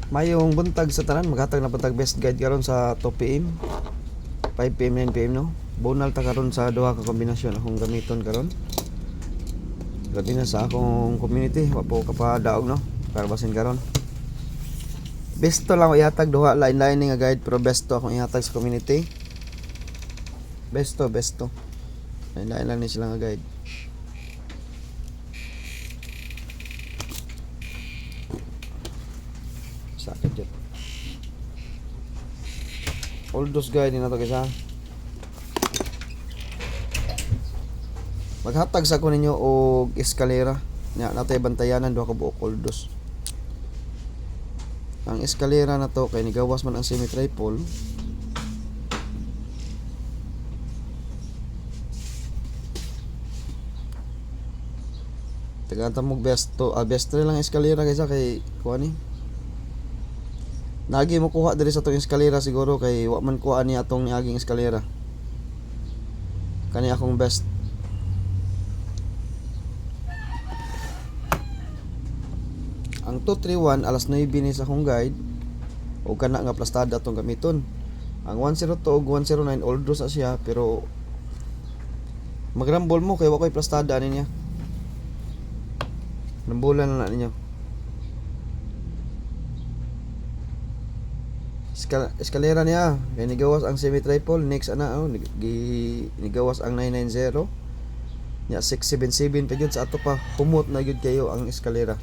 Mayong buntag sa tanan, maghatag na buntag best guide karon sa 2 PM, 5 PM, 9 PM no. Bunal ta karon sa duha ka kombinasyon akong gamiton karon. Gabi na sa akong community, wa po kapadaog no. Para basin karon. Besto lang ako ihatag duha lain-lain nga guide pero besto akong ihatag sa community. Besto. Lain-lain lang ni sila nga guide. Sakit dyan. All those guide din na to kaysa. Maghatag sa ko ninyo og eskalera. Nya natay bantayanan duha ka buok all those. Ang eskalera na to kay nigawas man ang semi-triple. Tagantang mo best lang eskalera kaysa kay kuha ni. Nagi mo kuha diri sa tong eskalera siguro kay wa man kuha ni atong niaging eskalera. Kani akong best. Ang 231 alas 9 ni sa akong guide o kana nga plastada atong gamiton. Ang 102 ug 109 old sa siya pero magrambol mo kay wa koy plastada niya. Nambulan na ninyo. Eskalera niya kay nigawas ang semi-triple next nigawas ang 990 nya 677 pa gyud sa ato pa humot na gyud kayo ang eskalera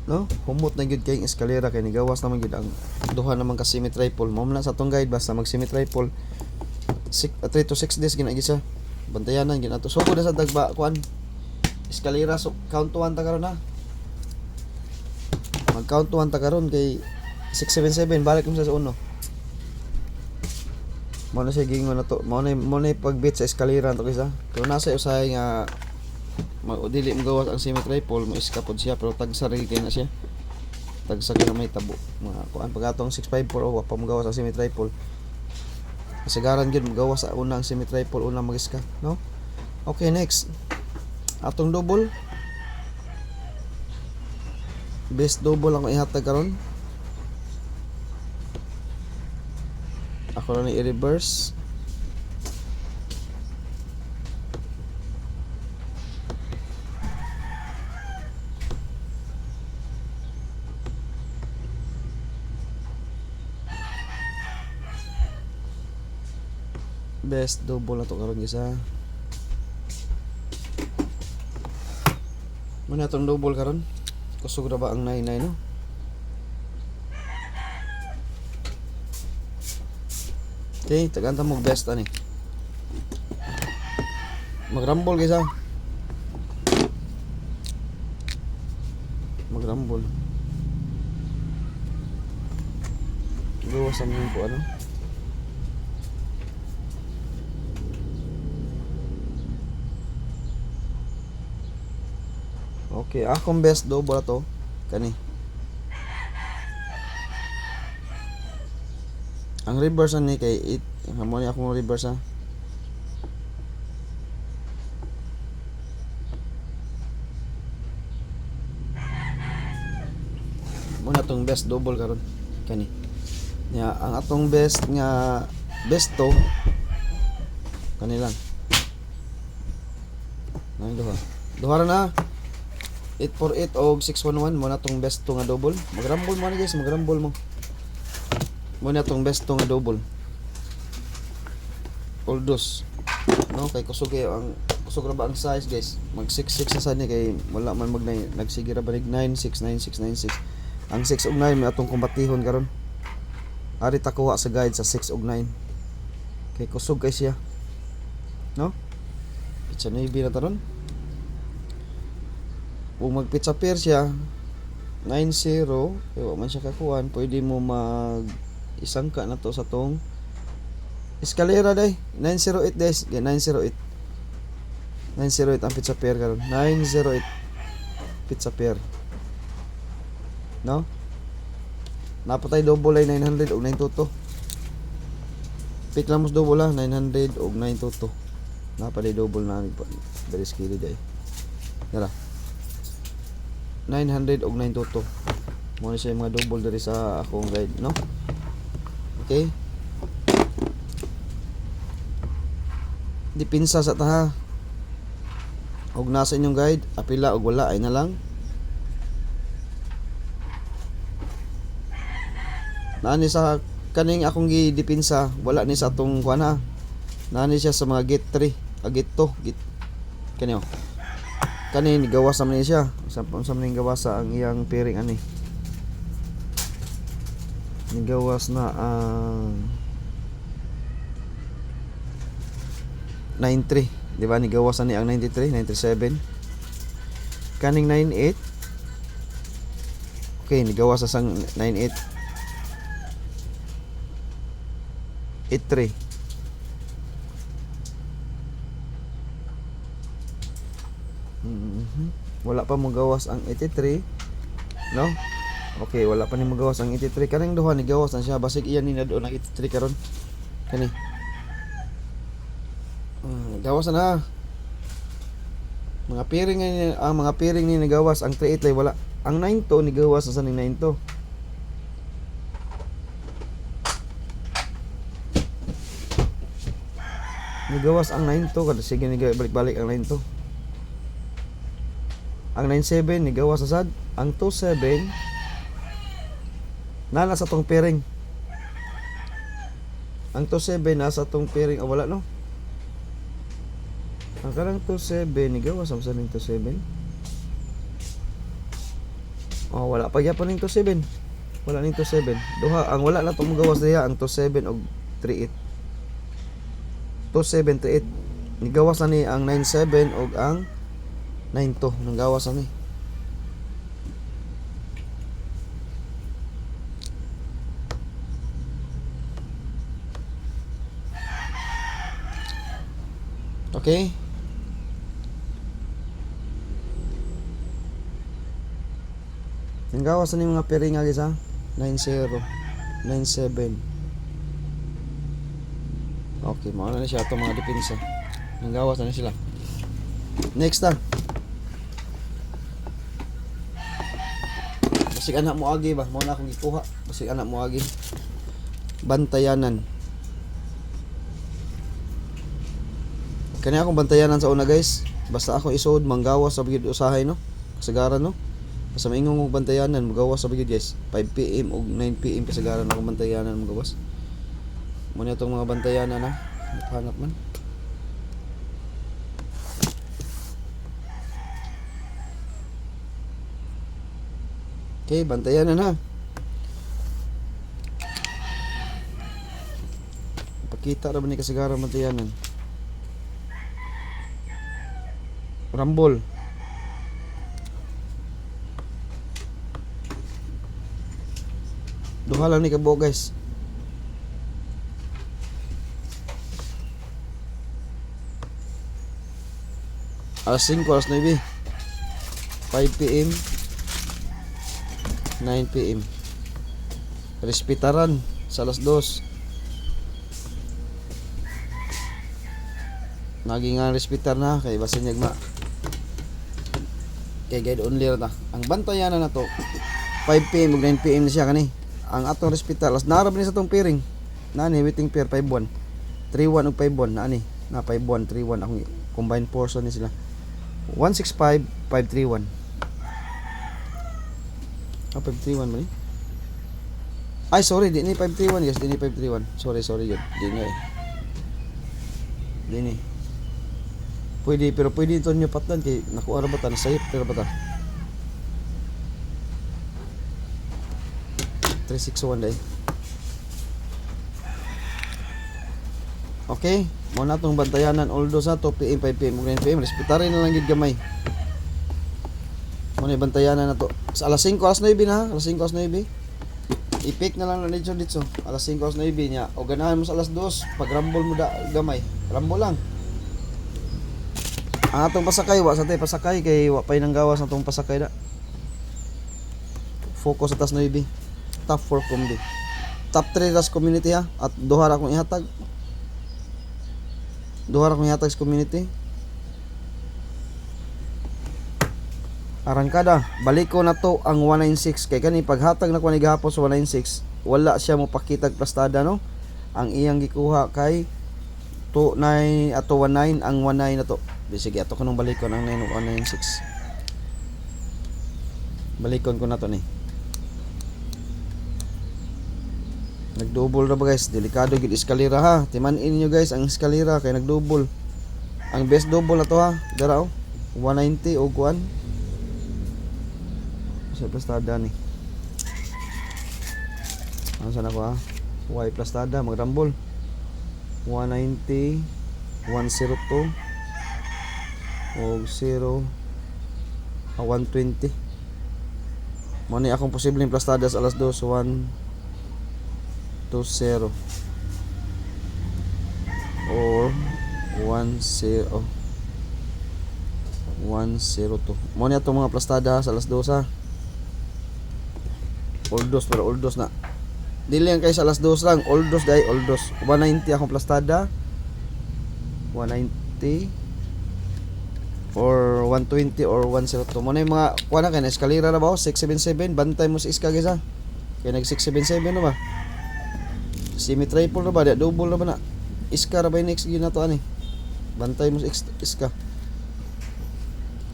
no humot na gyud kay ang eskalera kay nigawas naman gyud ang duha naman ka semi-triple mo na sa tong guide basta mag semi-triple 3 to 6 days ginagisa bantayanan gid ato sugod na sa dagba kuan eskalera so count to 1 ta karon na mag count to 1 ta karon kay 677 balik mo sa uno. Mo na siya gingon na to. Mo na pagbit sa eskalera to kaysa. Pero nasa usahay nga dili mo gawas ang semi-triple mo iskapod siya pero tagsa rin kay na siya. Tagsa kay na may tabo. Mga kuan pagatong 654 wa pa mo gawas ang semi-triple. Kasigaran gyud mo gawas sa unang semi-triple unang magiska, no? Okay, next. Atong double. Best double ang ihatag karon. Ako na i-reverse. Best double na to karon isa. Muna itong double karon. Kusog na ba ang 99 no? Okay, tagantang mo best ani. Magrambol guys ha. Magrambol. Gawas sa mga po ano. Okay, akong best double to kani. Ang reverse ni kay 8 mo ni akong reverse ha. Muna tong best double karon kani. Nya ang atong best nga best to kani lang. Nang duha ra na. 848 og 611 mo na tong best to nga double. Magrambol mo ni guys, magrambol mo. Muna tong best to nga double. All dos. No, kay kusog kayo ang kusog ra ba ang size guys. Mag 66 sa sad ni kay wala man mag nagsige ra balig 969696. Ang 6 ug 9 may atong kumpatihon karon. Ari ta kuha sa guide sa 6 ug 9. Kay kusog kay siya. No? Pitsa navy na taron. Kung mag-pizza pair siya 90 kaya wa man siya kakuan, pwede mo mag isangka na to sa tong eskalera day 908 days 908 ang pizza pair karon 908 pizza pair no napatay double ay 900 og 922 pick lang mo double 900 og 922 napatay double na very skilled day nara 900 og 922 Mo ni siya yung mga double diri sa akong guide, no? Okay? Dipinsa sa taha. Og nasa inyong guide, apila og wala ay na lang. Nani sa kaning akong gidipinsa, wala ni sa atong kuan ha. Nani siya sa mga gate 3, gate 2, gate kanyo. Kani ni gawas naman ni siya. Sa man gawas sa ang iyang pairing ani. Ni gawas na ang 93, di ba? Ni gawas na ni ang 93, 97. Kaning 98. Okay, ni gawas sa sang 98. 83. Wala pa mo gawas ang 83, no? Okay, wala pa ni mo gawas ang 83. Kaning duha ni gawas na siya, basig iyan ni na doon ang 83 karon. Kani. Gawas na. Mga pairing ni ang mga pairing ni nagawas ang 38 lay wala. Ang 92 ni gawas sa ning 92. Nigawas ang 92 kada sige ni balik-balik ang 92. Ang 97 nigawas sa sad, ang 27 nana sa tong pairing. Ang 27 nasa tong pairing wala no. Ang karang 27 nigawas sa ning 27. Oh, wala pa gyapon ning 27. Wala ning 27. Duha ang wala na tong gawas diha ang 27 og 38. 2738 nigawas na ni ang 97 og ang 92 nang gawas na ni. Okay, nang gawas na ni mga pairing nga gisa 90 97. Okay, mauna na siya itong mga depensa. Nanggawas na sila. Next na. Basig anak mo agi ba? Mauna akong gikuha. Basig anak mo agi. Bantayanan. Kani akong bantayanan sa una guys. Basta ako isuod manggawas sa bigid usahay no. Kasagaran no. Basta maingong kong bantayanan magawas sa bigid guys. 5 PM o 9 PM kasagaran akong bantayanan magawas. Muna itong mga bantayanan na hanap man. Okay, bantayanan ha. Pakita ra ba ni kasagaran bantayanan. Rambol. Duha lang ni kabo guys. Alas 5, alas 9, 5 PM, 9 PM. Respetaran sa alas 2. Naging nga respetar na kay basin yagma. Kay guide only ra. Ang bantayanan na to 5 PM ug 9 PM na siya kani. Ang atong respetar alas narab ni sa tong pairing. Nani waiting pair 5-1. 3-1 ug 5-1 na ani. Na 5-1 3-1 akong combined portion ni sila. 165 531. 531 man eh. Ay sorry, di ni 531 guys, di ni 531. Sorry yun. Di nga eh. Di ni. Pwede pero pwede ito nyo patlan kay nakuha ra ba ta nasayip pero ba ta. 361 dai. Okay, mo na tong bantayanan although sa 2 PM 5 PM ug 9 PM respetarin na lang gid gamay. Mo na bantayanan na to. Sa alas 5 alas 9 na, alas 5 alas 9. I-pick na lang na dito. Alas 5 alas 9 niya. O ganahan mo sa alas 2 pag rumble mo da gamay. Rumble lang. Ang atong pasakay wa sa tay pasakay kay wa pay nang gawas atong pasakay da. Focus sa tas 9. Top 4 comedy. Top 3 tas community ha at duha ra akong ihatag. Duha ra akong ihatag sa community. Arangkada, balik ko na to ang 196 kay kani paghatag na ko ni gahapon sa 196, wala siya mo pakitag plastada no. Ang iyang gikuha kay 29 ato 19 ang 19 na to. Di sige ato kanang balikon ang 196. Balikon ko na to ni. Nagdouble na ba guys? Delikado gid eskalera ha. Timan-in niyo guys ang eskalera kay nagdouble. Ang best double na to ha. Dara oh. 190 o kuan. Sa plastada ni. Ano sana ko ha? Y plastada magdambol. 190 102 o 0 120. Mo ni akong posibleng plastada sa alas 2 120 or 10 102. Mo ni atong mga plastada sa alas 2 ha. Oldos pero oldos na. Dili lang kay sa alas 2 lang, oldos dai, oldos. 190 akong plastada. 190 or 120 or 102. Mo na yung mga kuha na kay na eskalera na ba? 677, bantay mo sa iska guys ha. Kaya nag 677 na ba? Semi triple na ba? Double na ba na? Iska ra ba yung next yun na to ani? Bantay mo sa iska.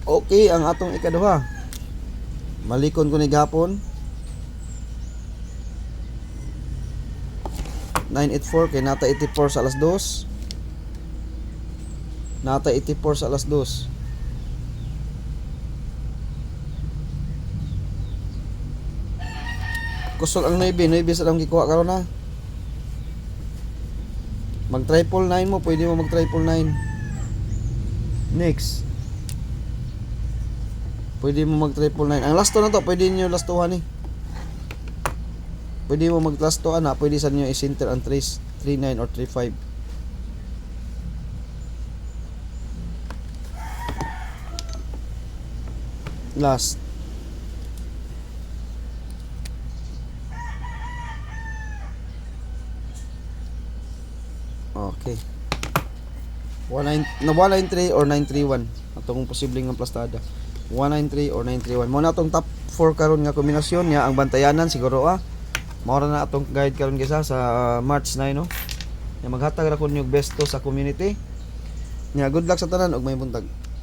Okay, ang atong ikaduha. Malikon ko ni gapon. 984 kay nata 84 sa alas 2. Nata 84 sa alas 2. Kusog ang 9 sa lang gikuha karon na. Mag triple 9 mo, pwede mo mag triple 9. Next. Pwede mo mag triple 9. Ang last to na to, pwede niyo last tuhan ni. Pwede mo mag last to ana, pwede sa niyo i-center ang 39 or 35. Last. Okay. 193 or 931 atong posibleng nga plastada. 193 or 931. Mo na atong top 4 karon nga kombinasyon niya ang bantayanan siguro mao na atong guide karon gisa sa March 9 no. Ya maghatag ra kun yung best to sa community. Nya good luck sa tanan ug may buntag.